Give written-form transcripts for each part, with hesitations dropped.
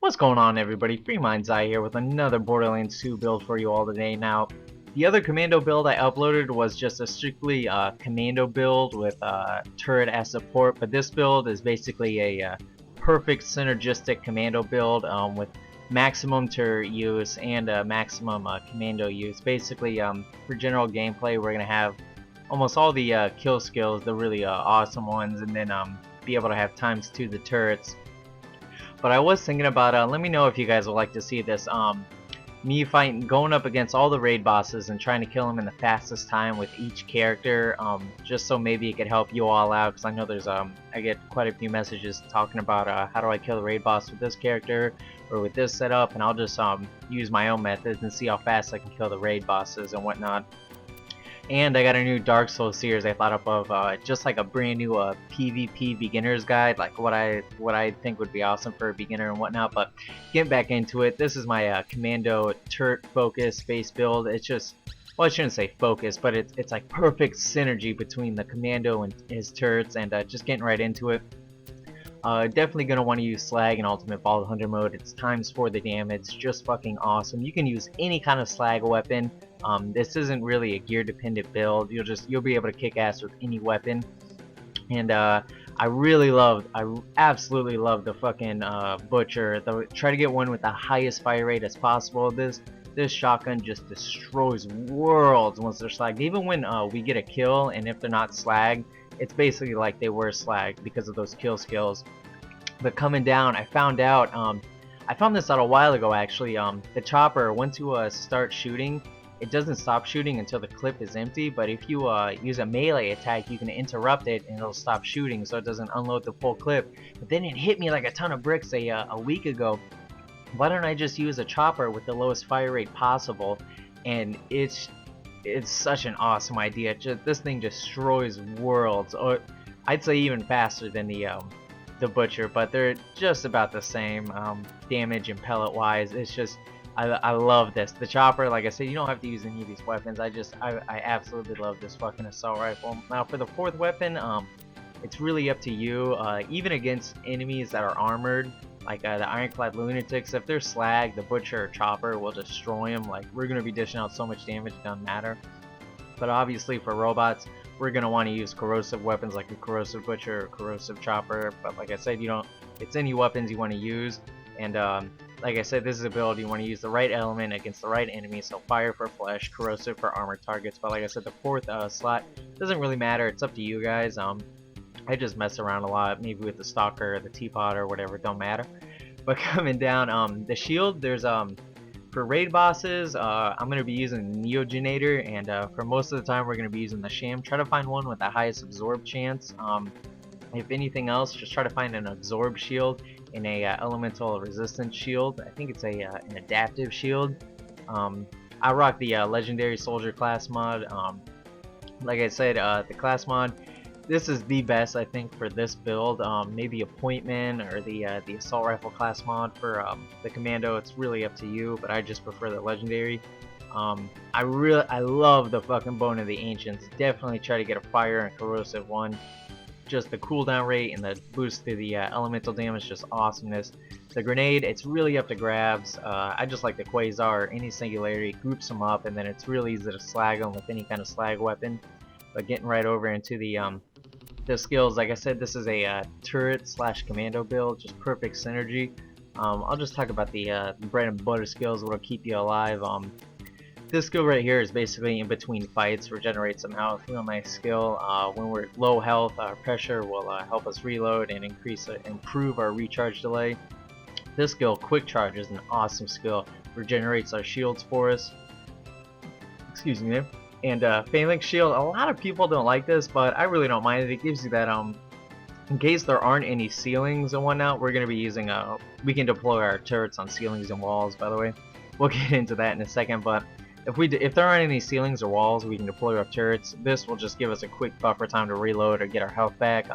What's going on, everybody? Free Mind's Eye here with another Borderlands 2 build for you all today. Now, the other Commando build I uploaded was just a strictly Commando build with turret as support, but this build is basically a perfect synergistic Commando build with maximum turret use and maximum Commando use. Basically, for general gameplay, we're going to have almost all the kill skills, the really awesome ones, and then be able to have ×2 the turrets. But I was thinking about, let me know if you guys would like to see this, me going up against all the raid bosses and trying to kill them in the fastest time with each character, just so maybe it could help you all out, because I know there's, I get quite a few messages talking about, how do I kill the raid boss with this character, or with this setup, and I'll just, use my own methods and see how fast I can kill the raid bosses and whatnot. And I got a new Dark Souls series I thought up of, just like a brand new PvP beginner's guide, like what I think would be awesome for a beginner and whatnot. But getting back into it, this is my Commando turret focus base build. It's just, well, I shouldn't say focus, but it's like perfect synergy between the Commando and his turrets, and just getting right into it. Definitely going to want to use Slag in Ultimate Vault Hunter mode. It's ×4 the damage, just fucking awesome. You can use any kind of Slag weapon. This isn't really a gear dependent build. You'll be able to kick ass with any weapon. And I absolutely love the fucking Butcher. Try to get one with the highest fire rate as possible. This shotgun just destroys worlds once they're slagged. Even when we get a kill, and if they're not slagged, it's basically like they were slagged because of those kill skills. But coming down, I found out, I found this out a while ago actually, the chopper, once you start shooting, it doesn't stop shooting until the clip is empty, but if you use a melee attack, you can interrupt it and it'll stop shooting so it doesn't unload the full clip. But then it hit me like a ton of bricks a week ago. Why don't I just use a chopper with the lowest fire rate possible? And it's such an awesome idea. This thing destroys worlds, or I'd say even faster than the Butcher, but they're just about the same damage and pellet wise. It's just, I love this. The chopper, like I said, you don't have to use any of these weapons. I absolutely love this fucking assault rifle. Now for the fourth weapon, it's really up to you. Even against enemies that are armored, like the Ironclad Lunatics, if they're slag, the Butcher or Chopper will destroy them. Like, we're going to be dishing out so much damage, it doesn't matter. But obviously for robots, we're going to want to use corrosive weapons like a Corrosive Butcher or Corrosive Chopper. But like I said, it's any weapons you want to use. And like I said, this is a build you want to use the right element against the right enemy. So fire for flesh, corrosive for armored targets. But like I said, the fourth slot doesn't really matter. It's up to you guys. I just mess around a lot, maybe with the Stalker or the Teapot or whatever, don't matter. But coming down, the shield, there's for raid bosses, I'm going to be using Neogenator, and for most of the time we're going to be using the Sham. Try to find one with the highest absorb chance. If anything else, just try to find an absorb shield and a elemental resistance shield. I think it's an adaptive shield. I rock the legendary soldier class mod. Like I said, the class mod, this is the best I think for this build. Maybe Appointment or the assault rifle class mod for the Commando. It's really up to you, but I just prefer the legendary. I love the fucking Bone of the Ancients. Definitely try to get a fire and corrosive one. Just the cooldown rate and the boost to the elemental damage, just awesomeness. The grenade, it's really up to grabs. I just like the Quasar, any singularity, groups them up, and then it's really easy to slag them with any kind of slag weapon. But getting right over into the skills, like I said, this is a turret / commando build, just perfect synergy. I'll just talk about the bread and butter skills that'll keep you alive. This skill right here is basically in between fights, regenerate some health. Real nice skill. When we're low health, our pressure will help us reload and improve our recharge delay. This skill, Quick Charge, is an awesome skill. Regenerates our shields for us. Excuse me. And Phalanx Shield, a lot of people don't like this, but I really don't mind it. It gives you that, in case there aren't any ceilings and whatnot, we're going to be using, we can deploy our turrets on ceilings and walls, by the way. We'll get into that in a second, but if there aren't any ceilings or walls, we can deploy our turrets. This will just give us a quick buffer time to reload or get our health back.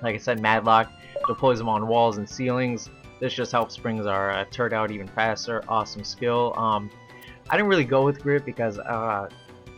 Like I said, Madlock deploys them on walls and ceilings. This just helps brings our turret out even faster. Awesome skill. I didn't really go with Grip because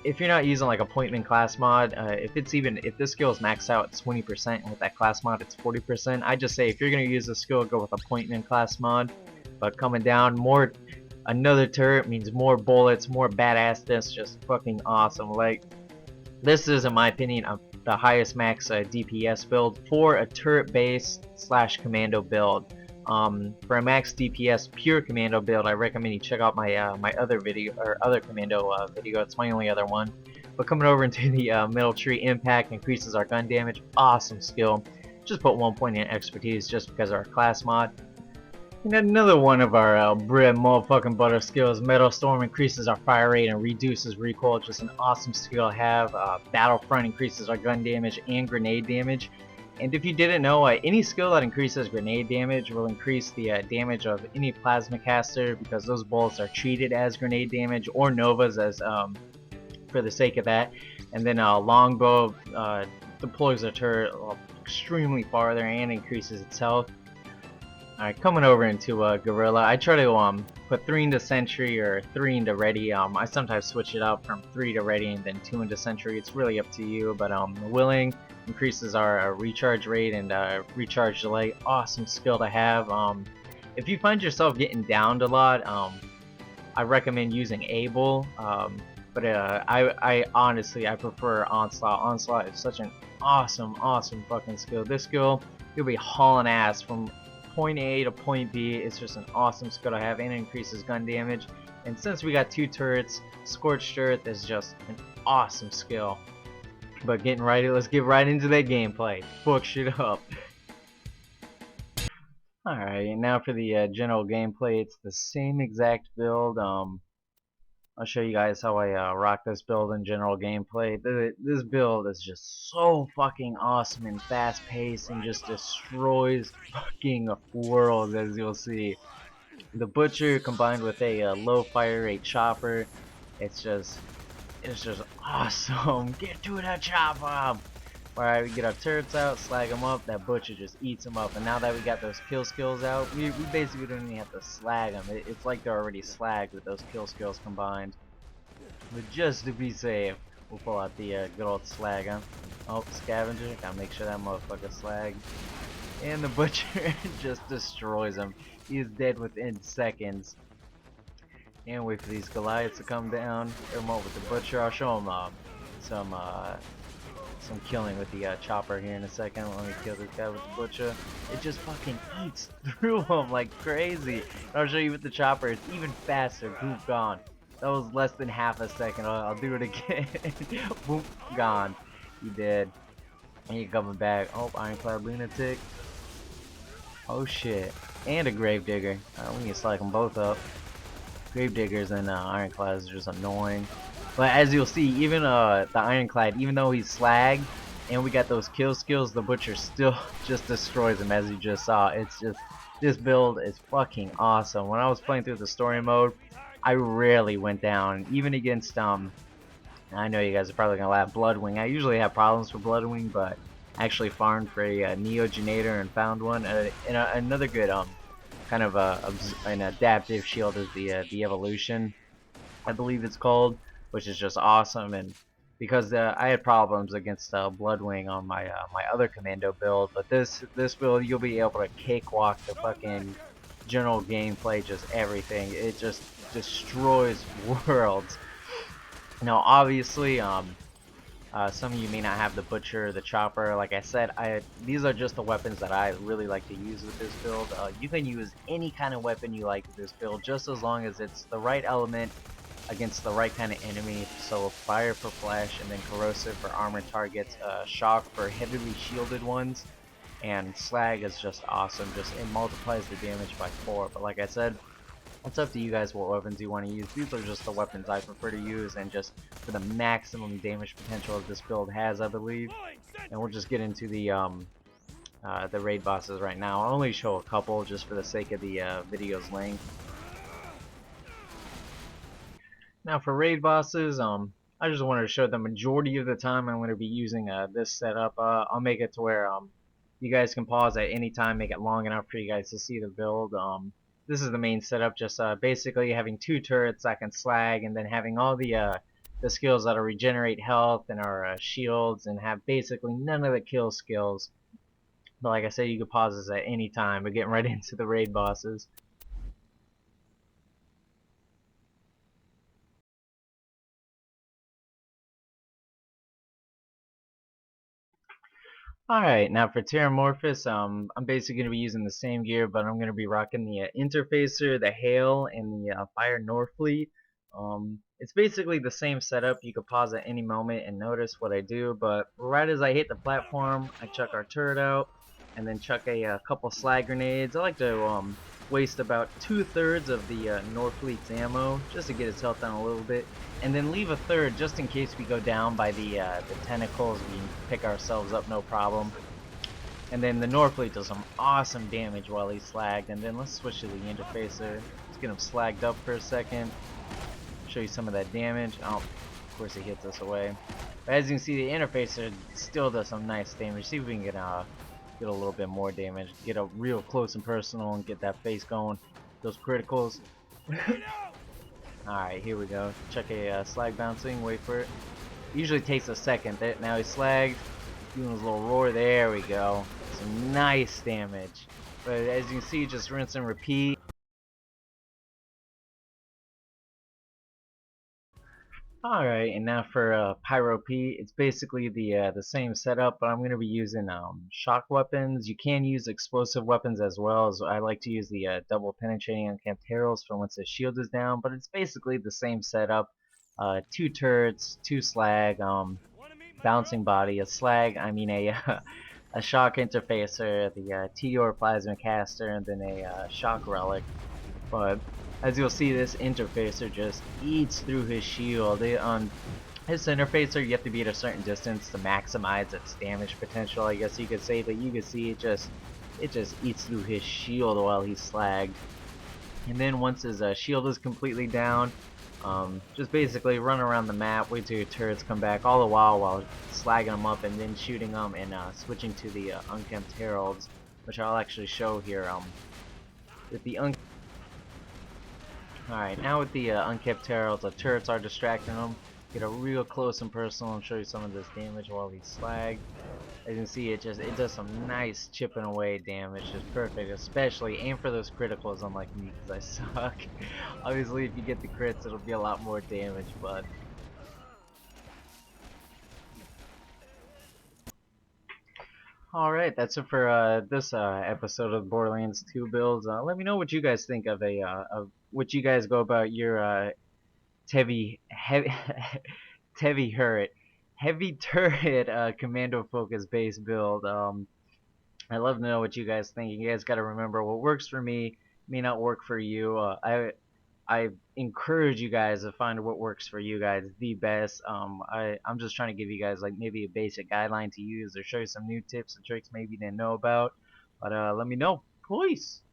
if you're not using like Appointment class mod, if this skill is maxed out at 20%, and with that class mod it's 40%, I just say if you're gonna use this skill, go with Appointment class mod. But coming down, another turret means more bullets, more badassness, just fucking awesome. Like, this is, in my opinion, the highest max DPS build for a turret base / commando build. For a max DPS pure commando build, I recommend you check out my my other video, or other commando video. It's my only other one. But coming over into the middle tree, impact increases our gun damage. Awesome skill. Just put 1 point in expertise just because of our class mod. And another one of our bread motherfucking butter skills, Metal Storm, increases our fire rate and reduces recoil. Just an awesome skill to have. Battlefront increases our gun damage and grenade damage. And if you didn't know, any skill that increases grenade damage will increase the damage of any plasma caster, because those bullets are treated as grenade damage, or novas as for the sake of that. And then longbow deploys a turret extremely farther and increases its health. Alright, coming over into Gorilla, I try to put 3 into Sentry or 3 into Ready. I sometimes switch it up from 3 to Ready and then 2 into Sentry. It's really up to you, but Willing increases our recharge rate and recharge delay. Awesome skill to have. If you find yourself getting downed a lot, I recommend using Able, but I honestly, I prefer Onslaught. Onslaught is such an awesome fucking skill. This skill, you'll be hauling ass from point A to point B. It's just an awesome skill to have, and it increases gun damage. And since we got 2 turrets, Scorched Earth is just an awesome skill. But let's get right into that gameplay. Fuck shit up. Alright, and now for the general gameplay. It's the same exact build. I'll show you guys how I rock this build in general gameplay. This build is just so fucking awesome and fast paced and just destroys fucking worlds, as you'll see. The Butcher combined with a low fire rate chopper, it's just awesome. Get to that chopper! Alright, we get our turrets out, slag them up, that Butcher just eats them up. And now that we got those kill skills out, we basically don't even have to slag them. It's like they're already slagged with those kill skills combined. But just to be safe, we'll pull out the good old slag, huh? Oh, Scavenger, gotta make sure that motherfucker slagged. And the Butcher just destroys him. He is dead within seconds. And wait for these Goliaths to come down. Hit him up with the Butcher. I'll show him some killing with the chopper here in a second. Let me kill this guy with the Butcher. It just fucking eats through him like crazy. And I'll show you with the chopper. It's even faster. Boom, gone. That was less than half a second. I'll do it again. Boom, gone. He dead. And he coming back. Oh, Ironclad Lunatic. Oh shit. And a Gravedigger. We can slack them both up. Gravediggers and Ironclads are just annoying. But as you'll see, even the Ironclad, even though he's slagged and we got those kill skills, the Butcher still just destroys him, as you just saw. It's just, this build is fucking awesome. When I was playing through the story mode, I rarely went down, even against I know you guys are probably gonna laugh, Bloodwing. I usually have problems for Bloodwing, but I actually farmed for a Neogenator and found one. And another good kind of an adaptive shield is the Evolution, I believe it's called, which is just awesome. And because I had problems against Bloodwing on my my other commando build, but this build you'll be able to cakewalk the fucking general gameplay, just everything. It just destroys worlds. Now obviously some of you may not have the Butcher or the Chopper. Like I said, these are just the weapons that I really like to use with this build. You can use any kind of weapon you like with this build, just as long as it's the right element against the right kind of enemy. So Fire for flash, and then Corrosive for armored targets, Shock for heavily shielded ones, and Slag is just awesome. It multiplies the damage by 4. But like I said, it's up to you guys what weapons you want to use. These are just the weapons I prefer to use, and just for the maximum damage potential that this build has, I believe. And we'll just get into the raid bosses right now. I'll only show a couple just for the sake of the video's length. Now for raid bosses, I just wanted to show the majority of the time I'm going to be using this setup. I'll make it to where you guys can pause at any time, make it long enough for you guys to see the build. This is the main setup, just basically having 2 turrets I can slag, and then having all the skills that'll regenerate health and our shields, and have basically none of the kill skills. But like I said, you can pause this at any time. We're getting right into the raid bosses. Alright, now for Terramorphous, I'm basically going to be using the same gear, but I'm going to be rocking the Interfacer, the Hail, and the Fire Northfleet. It's basically the same setup. You could pause at any moment and notice what I do, but right as I hit the platform, I chuck our turret out, and then chuck a couple slag grenades. I like to waste about 2/3 of the Northfleet's ammo, just to get its health down a little bit, and then leave a third just in case we go down by the tentacles. We can pick ourselves up, no problem. And then the Northfleet does some awesome damage while he's slagged. And then let's switch to the Interfacer. Let's get him slagged up for a second. Show you some of that damage. Oh, of course he hits us away. But as you can see, the Interfacer still does some nice damage. See if we can get a little bit more damage. Get up real close and personal and get that face going. Those criticals. Alright, here we go. Check a slag bouncing, wait for it. Usually takes a second. Now he's slagged. Doing his little roar. There we go. Some nice damage. But as you can see, just rinse and repeat. Alright, and now for Pyro P, it's basically the same setup, but I'm going to be using shock weapons. You can use explosive weapons as well, as I like to use the double penetrating uncapped heralds for once the shield is down, but it's basically the same setup. 2 turrets, 2 slag, bouncing body, a slag, I mean a a shock interfacer, the Teor plasma caster, and then a shock relic. But as you'll see, this interfacer just eats through his shield. His interfacer, you have to be at a certain distance to maximize its damage potential, I guess you could say. But you can see it just eats through his shield while he's slagged. And then once his shield is completely down, just basically run around the map, wait till your turrets come back, all the while slagging them up and then shooting them and switching to the unkempt heralds, which I'll actually show here. With the Alright, now with the unkept heralds, the turrets are distracting them. Get a real close and personal and show you some of this damage while he's slagged. As you can see, it does some nice chipping away damage. It's perfect, especially aim for those criticals, unlike me, because I suck. Obviously, if you get the crits, it'll be a lot more damage, but alright, that's it for this episode of Borderlands 2 builds. Let me know what you guys think of of what you guys go about your heavy heavy turret heavy turret commando focus base build. I love to know what you guys think. You guys got to remember, what works for me may not work for you. I encourage you guys to find what works for you guys the best. I'm just trying to give you guys like maybe a basic guideline to use, or show you some new tips and tricks maybe you didn't know about. But let me know, please.